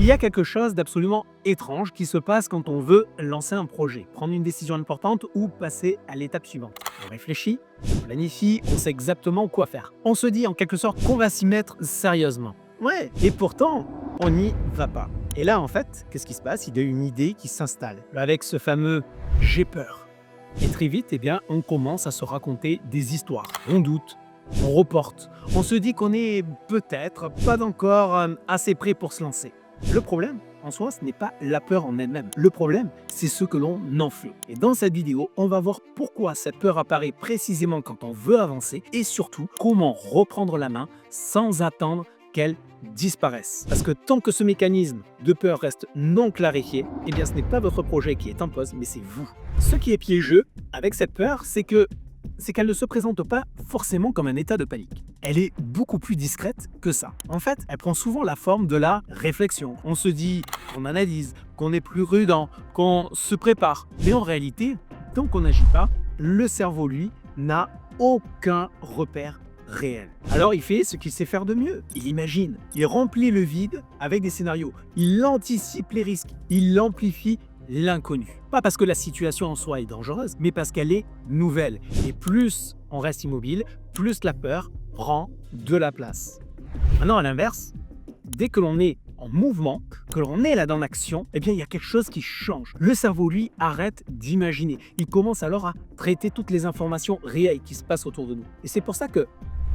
Il y a quelque chose d'absolument étrange qui se passe quand on veut lancer un projet, prendre une décision importante ou passer à l'étape suivante. On réfléchit, on planifie, on sait exactement quoi faire. On se dit en quelque sorte qu'on va s'y mettre sérieusement. Ouais, et pourtant, on n'y va pas. Et là, en fait, qu'est-ce qui se passe? Il y a une idée qui s'installe avec ce fameux « j'ai peur ». Et très vite, eh bien, on commence à se raconter des histoires. On doute, on reporte, on se dit qu'on est peut-être pas encore assez prêt pour se lancer. Le problème, en soi, ce n'est pas la peur en elle-même. Le problème, c'est ce que l'on en fait. Et dans cette vidéo, on va voir pourquoi cette peur apparaît précisément quand on veut avancer et surtout, comment reprendre la main sans attendre qu'elle disparaisse. Parce que tant que ce mécanisme de peur reste non clarifié, eh bien ce n'est pas votre projet qui est en pause, mais c'est vous. Ce qui est piégeux avec cette peur, c'est qu'elle ne se présente pas forcément comme un état de panique. Elle est beaucoup plus discrète que ça. En fait, elle prend souvent la forme de la réflexion. On se dit, qu'on analyse, qu'on est plus prudent, qu'on se prépare. Mais en réalité, tant qu'on n'agit pas, le cerveau, lui, n'a aucun repère réel. Alors il fait ce qu'il sait faire de mieux. Il imagine, il remplit le vide avec des scénarios, il anticipe les risques, il amplifie l'inconnu. Pas parce que la situation en soi est dangereuse, mais parce qu'elle est nouvelle. Et plus on reste immobile, plus la peur prend de la place. Maintenant, à l'inverse, dès que l'on est en mouvement, que l'on est là dans l'action, eh bien, il y a quelque chose qui change. Le cerveau, lui, arrête d'imaginer. Il commence alors à traiter toutes les informations réelles qui se passent autour de nous. Et c'est pour ça que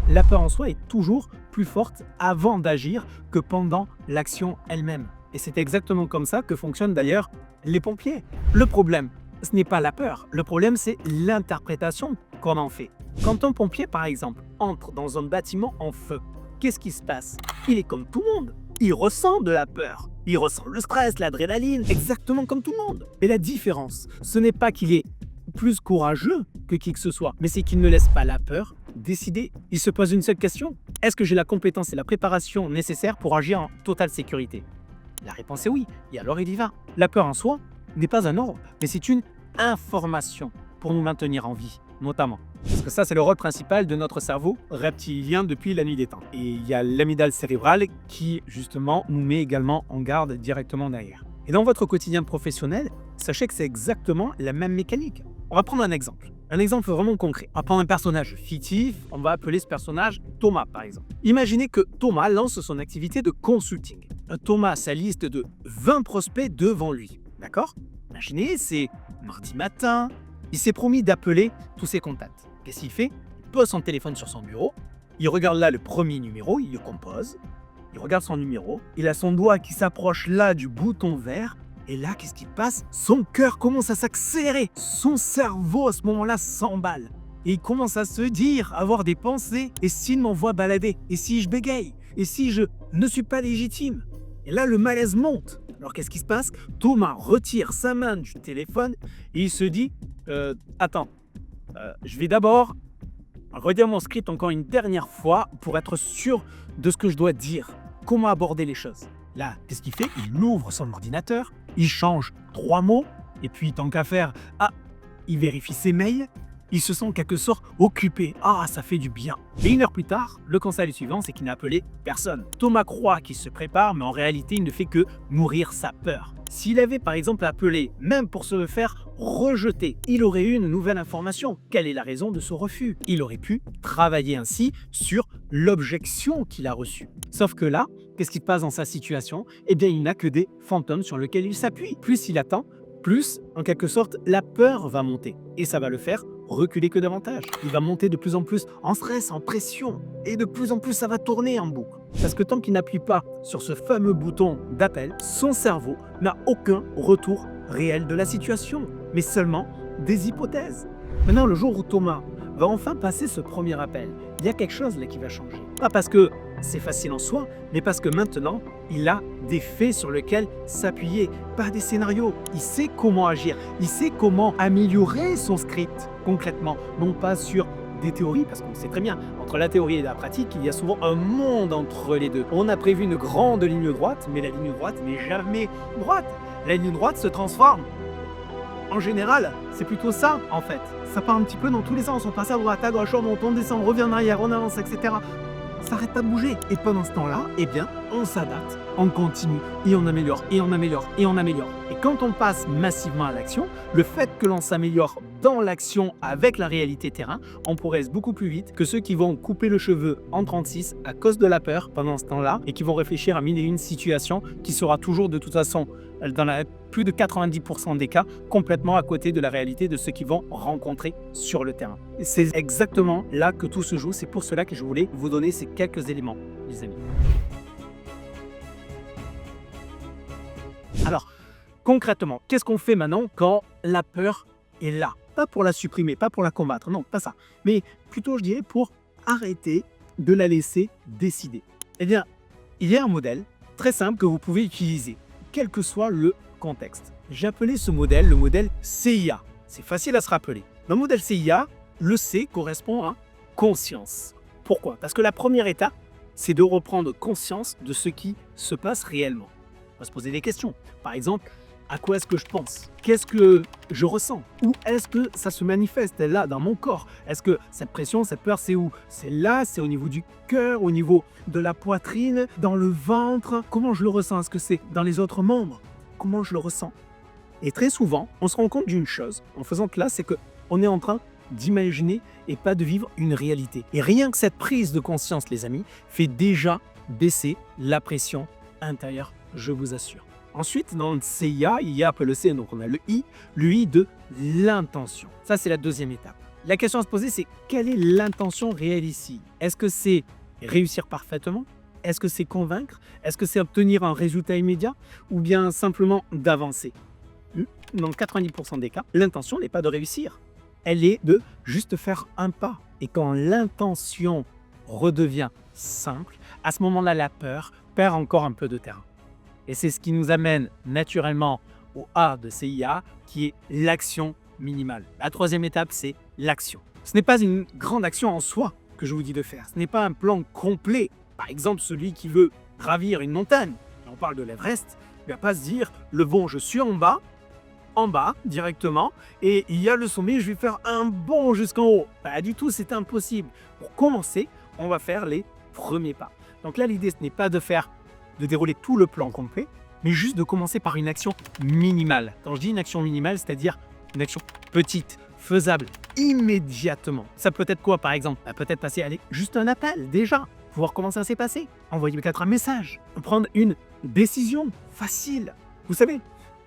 la peur en soi est toujours plus forte avant d'agir que pendant l'action elle-même. Et c'est exactement comme ça que fonctionnent d'ailleurs les pompiers. Le problème, ce n'est pas la peur. Le problème, c'est l'interprétation qu'on en fait. Quand un pompier, par exemple, entre dans un bâtiment en feu, qu'est-ce qui se passe? Il est comme tout le monde. Il ressent de la peur. Il ressent le stress, l'adrénaline, exactement comme tout le monde. Mais la différence, ce n'est pas qu'il est plus courageux que qui que ce soit, mais c'est qu'il ne laisse pas la peur décider. Il se pose une seule question. Est-ce que j'ai la compétence et la préparation nécessaires pour agir en totale sécurité? La réponse est oui, et alors il y va. La peur en soi n'est pas un ordre, mais c'est une information pour nous maintenir en vie, notamment. Parce que ça, c'est le rôle principal de notre cerveau reptilien depuis la nuit des temps. Et il y a l'amygdale cérébrale qui, justement, nous met également en garde directement derrière. Et dans votre quotidien professionnel, sachez que c'est exactement la même mécanique. On va prendre un exemple vraiment concret. On va prendre un personnage fictif, on va appeler ce personnage Thomas, par exemple. Imaginez que Thomas lance son activité de consulting. Thomas a sa liste de 20 prospects devant lui, d'accord? Imaginez, c'est mardi matin, il s'est promis d'appeler tous ses contacts. Qu'est-ce qu'il fait? Il pose son téléphone sur son bureau, il regarde là le premier numéro, il le compose, il regarde son numéro, il a son doigt qui s'approche là du bouton vert, et là, qu'est-ce qui passe? Son cœur commence à s'accélérer, son cerveau à ce moment-là s'emballe. Et il commence à se dire, avoir des pensées, et s'il m'envoie balader? Et si je bégaye? Et si je ne suis pas légitime? Et là, le malaise monte. Alors qu'est-ce qui se passe? Thomas retire sa main du téléphone et il se dit attends, je vais d'abord redire mon script encore une dernière fois pour être sûr de ce que je dois dire. Comment aborder les choses? Là, qu'est-ce qu'il fait? Il ouvre son ordinateur, il change 3 mots et puis tant qu'à faire, il vérifie ses mails. Il se sent en quelque sorte occupé. Ah, ça fait du bien. Et 1 heure plus tard, le constat suivant, c'est qu'il n'a appelé personne. Thomas croit qu'il se prépare, mais en réalité, il ne fait que nourrir sa peur. S'il avait par exemple appelé, même pour se le faire rejeter, il aurait eu une nouvelle information. Quelle est la raison de ce refus? Il aurait pu travailler ainsi sur l'objection qu'il a reçue. Sauf que là, qu'est-ce qui se passe dans sa situation? Eh bien, il n'a que des fantômes sur lesquels il s'appuie. Plus il attend, plus, en quelque sorte, la peur va monter. Et ça va le faire reculer que davantage. Il va monter de plus en plus en stress, en pression. Et de plus en plus, ça va tourner en boucle. Parce que tant qu'il n'appuie pas sur ce fameux bouton d'appel, son cerveau n'a aucun retour réel de la situation, mais seulement des hypothèses. Maintenant, le jour où Thomas va enfin passer ce premier appel, il y a quelque chose là qui va changer. Pas parce que c'est facile en soi, mais parce que maintenant, il a des faits sur lesquels s'appuyer, pas des scénarios. Il sait comment agir, il sait comment améliorer son script concrètement, non pas sur des théories, parce qu'on sait très bien, entre la théorie et la pratique, il y a souvent un monde entre les deux. On a prévu une grande ligne droite, mais la ligne droite n'est jamais droite. La ligne droite se transforme. En général, c'est plutôt ça, en fait. Ça part un petit peu dans tous les sens. On passe à droite, à gauche, on monte, on descend, on revient en arrière, on avance, etc. ça n'arrête pas de bouger. Et pendant ce temps-là, eh bien, on s'adapte, on continue, et on améliore, et on améliore, et on améliore. Et quand on passe massivement à l'action, le fait que l'on s'améliore dans l'action avec la réalité terrain, on progresse beaucoup plus vite que ceux qui vont couper le cheveu en 36 à cause de la peur pendant ce temps-là, et qui vont réfléchir à mille et une situations qui sera toujours de toute façon, dans plus de 90% des cas, complètement à côté de la réalité de ceux qui vont rencontrer sur le terrain. C'est exactement là que tout se joue. C'est pour cela que je voulais vous donner ces quelques éléments, les amis. Alors, concrètement, qu'est-ce qu'on fait maintenant quand la peur est là? Pas pour la supprimer, pas pour la combattre, non, pas ça. Mais plutôt, je dirais, pour arrêter de la laisser décider. Eh bien, il y a un modèle très simple que vous pouvez utiliser, quel que soit le contexte. J'ai appelé ce modèle le modèle CIA. C'est facile à se rappeler. Dans le modèle CIA, le C correspond à conscience. Pourquoi? Parce que la première étape, c'est de reprendre conscience de ce qui se passe réellement. On va se poser des questions. Par exemple, à quoi est-ce que je pense? Qu'est-ce que je ressens? Où est-ce que ça se manifeste là dans mon corps? Est-ce que cette pression, cette peur, c'est où? C'est là, c'est au niveau du cœur, au niveau de la poitrine, dans le ventre? Comment je le ressens? Est-ce que c'est dans les autres membres? Comment je le ressens? Et très souvent, on se rend compte d'une chose en faisant cela, c'est qu'on est en train d'imaginer et pas de vivre une réalité. Et rien que cette prise de conscience, les amis, fait déjà baisser la pression intérieure, je vous assure. Ensuite, dans le CIA, il y a après le C, donc on a le I de l'intention. Ça, c'est la deuxième étape. La question à se poser, c'est quelle est l'intention réelle ici? Est-ce que c'est réussir parfaitement? Est-ce que c'est convaincre? Est-ce que c'est obtenir un résultat immédiat? Ou bien simplement d'avancer? Dans 90% des cas, l'intention n'est pas de réussir. Elle est de juste faire un pas. Et quand l'intention redevient simple, à ce moment-là, la peur perd encore un peu de terrain. Et c'est ce qui nous amène naturellement au A de CIA, qui est l'action minimale. La troisième étape, c'est l'action. Ce n'est pas une grande action en soi que je vous dis de faire. Ce n'est pas un plan complet. Par exemple, celui qui veut gravir une montagne, et on parle de l'Everest, il ne va pas se dire, je suis en bas directement, et il y a le sommet, je vais faire un bond jusqu'en haut. Pas du tout, c'est impossible. Pour commencer, on va faire les premiers pas. Donc là, l'idée, ce n'est pas de dérouler tout le plan complet, mais juste de commencer par une action minimale. Quand je dis une action minimale, c'est-à-dire une action petite, faisable, immédiatement. Ça peut être quoi, par exemple? Peut-être passer, juste un appel, déjà, voir comment ça s'est passé. Envoyer peut-être un message, prendre une décision facile. Vous savez,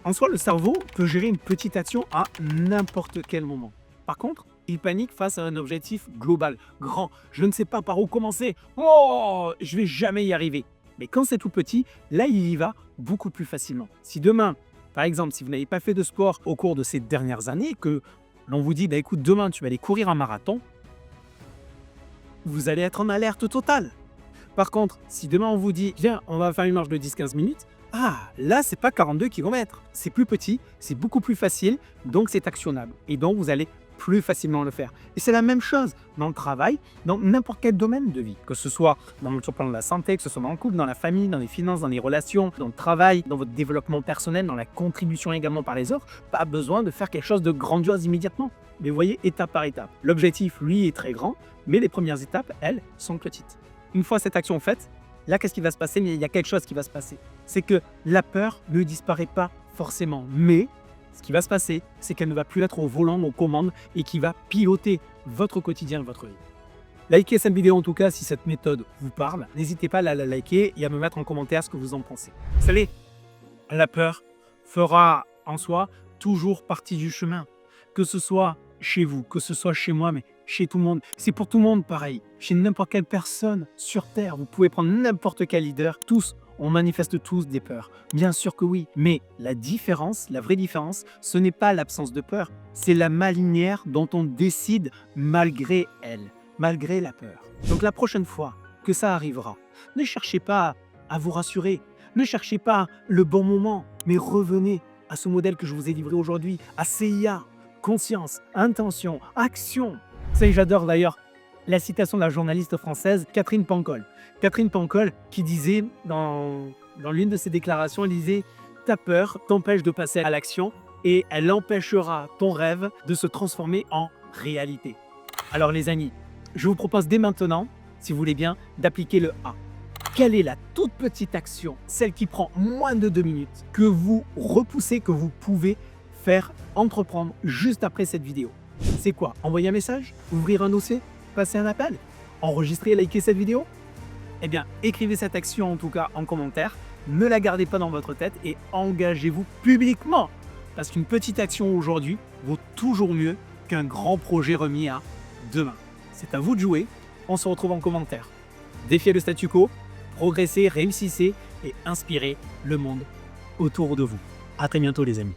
en soi, le cerveau peut gérer une petite action à n'importe quel moment. Par contre, il panique face à un objectif global, grand. Je ne sais pas par où commencer. Oh, je vais jamais y arriver. Mais quand c'est tout petit, là, il y va beaucoup plus facilement. Si demain, par exemple, si vous n'avez pas fait de sport au cours de ces dernières années, que l'on vous dit, écoute, demain, tu vas aller courir un marathon, vous allez être en alerte totale. Par contre, si demain, on vous dit, viens, on va faire une marche de 10-15 minutes, là, c'est pas 42 km. C'est plus petit, c'est beaucoup plus facile, donc c'est actionnable. Et donc, vous allez plus facilement le faire. Et c'est la même chose dans le travail, dans n'importe quel domaine de vie, que ce soit dans le plan de la santé, que ce soit dans le couple, dans la famille, dans les finances, dans les relations, dans le travail, dans votre développement personnel, dans la contribution également par les autres. Pas besoin de faire quelque chose de grandiose immédiatement. Mais voyez, étape par étape. L'objectif, lui, est très grand, mais les premières étapes, elles, sont petites. Une fois cette action faite, là, qu'est-ce qui va se passer? Mais il y a quelque chose qui va se passer. C'est que la peur ne disparaît pas forcément, mais ce qui va se passer, c'est qu'elle ne va plus être au volant, aux commandes, et qui va piloter votre quotidien, votre vie. Likez cette vidéo en tout cas si cette méthode vous parle. N'hésitez pas à la liker et à me mettre en commentaire ce que vous en pensez. Vous savez, la peur fera en soi toujours partie du chemin. Que ce soit chez vous, que ce soit chez moi, mais chez tout le monde. C'est pour tout le monde pareil. Chez n'importe quelle personne sur Terre, vous pouvez prendre n'importe quel leader. Tous, on manifeste tous des peurs. Bien sûr que oui. Mais la différence, la vraie différence, ce n'est pas l'absence de peur. C'est la manière dont on décide malgré elle, malgré la peur. Donc la prochaine fois que ça arrivera, ne cherchez pas à vous rassurer. Ne cherchez pas le bon moment, mais revenez à ce modèle que je vous ai livré aujourd'hui, à CIA. Conscience, intention, action. Ça, j'adore d'ailleurs la citation de la journaliste française Catherine Pancol. Catherine Pancol qui disait dans l'une de ses déclarations, elle disait « Ta peur t'empêche de passer à l'action et elle empêchera ton rêve de se transformer en réalité. » Alors les amis, je vous propose dès maintenant si vous voulez bien, d'appliquer le A. Quelle est la toute petite action, celle qui prend moins de 2 minutes, que vous repoussez, que vous pouvez faire, entreprendre juste après cette vidéo? C'est quoi? Envoyer un message? Ouvrir un dossier? Passer un appel? Enregistrer et liker cette vidéo? Eh bien, écrivez cette action en tout cas en commentaire, ne la gardez pas dans votre tête et engagez-vous publiquement. Parce qu'une petite action aujourd'hui vaut toujours mieux qu'un grand projet remis à demain. C'est à vous de jouer, on se retrouve en commentaire. Défiez le statu quo, progressez, réussissez et inspirez le monde autour de vous. À très bientôt les amis.